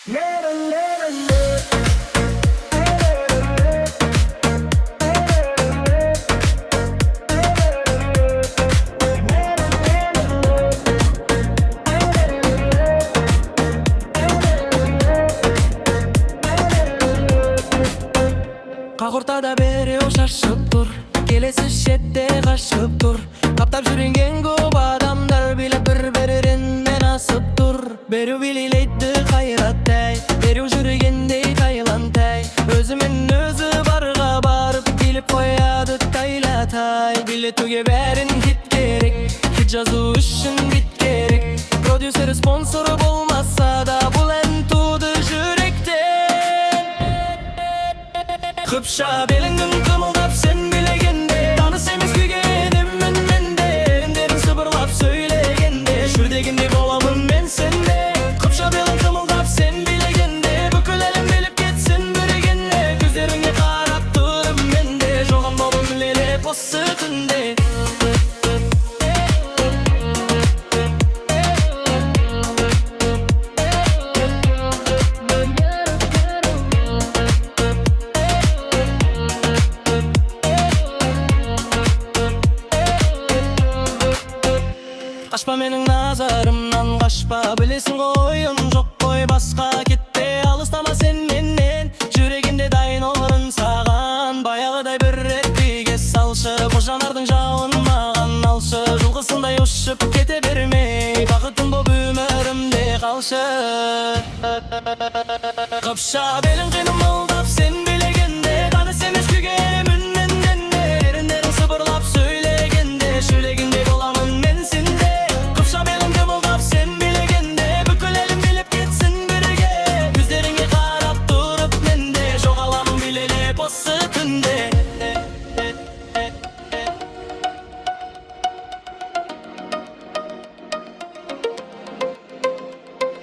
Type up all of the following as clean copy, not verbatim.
Kak ortada biri şaşıp dur, kelesi şette kaşıp dur. Kaptap жүрген көп адамдар bile bir-birinden asıp dur. Беру билейді қайраттай, беру жүргендей тайлантай. Өзімен өзі барға барып келіп қояды тайлатай. Билетуге бәрін хит керек, хит жазу үшін бит керек. Продюсер спонсоры болмаса да бұл ән туды жүректен. Қыпша беліңнің қымылдап сен билегенде, таныс емес күйге енемін мен де. Еріндерің сыбырлап сөйлегенде, жүрдегенде боламын мен сенде. Қыпша белің қымылдап сен билегенде, бүкіл әлем біліп кетсін бірігенде. Көздеріңе қарап тұрып мен де, жоғын болдым лелеп осы түнде. Қашпа менің назарымнан қашпа, білесің ғой ойын жоқ қой басқа. Кетпе алыстама сен менен, жүрегімде дайын орын саған. Баяғыдай бір рет биге салшы, боз жанардың жауын маған алшы. Жылқысындай ұшып кете бермей, бақытым боп өмірімде қалшы. Қыпша белің қимылдап сен билегенде, таныс емес күйге енемін мен де. Еріндерің сыбырлап сөйлегенде, жүрегімде боламын мен сенде. Қыпша белің қимылдап сен билегенде, бүкіл әлем біліп кетсін бірге. Көздеріңе қарап тұрып мен де, жоғаламын билелеп осы түнде.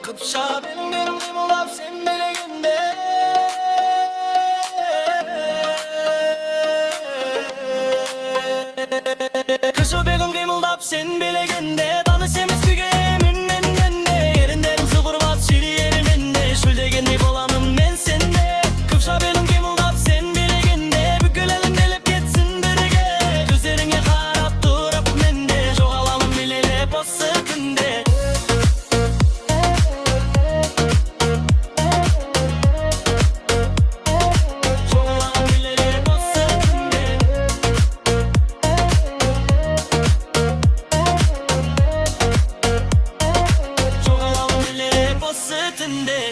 Қыпша белің қимылдап сен билегенде, Қыпша белің қимылдап сен билегенде, таныс емес күйге енемін мен де. Еріндерің сыбырлап сөйлегенде, шөлдегендей боламын мен сенде. Қыпша белің қимылдап сен билегенде, бүкіл әлем біліп кетсін бірге. Көздеріңе қарап тұрып мен де, жоғаламын билелеп осы түнде. Jogalamın bile hep o sütünde.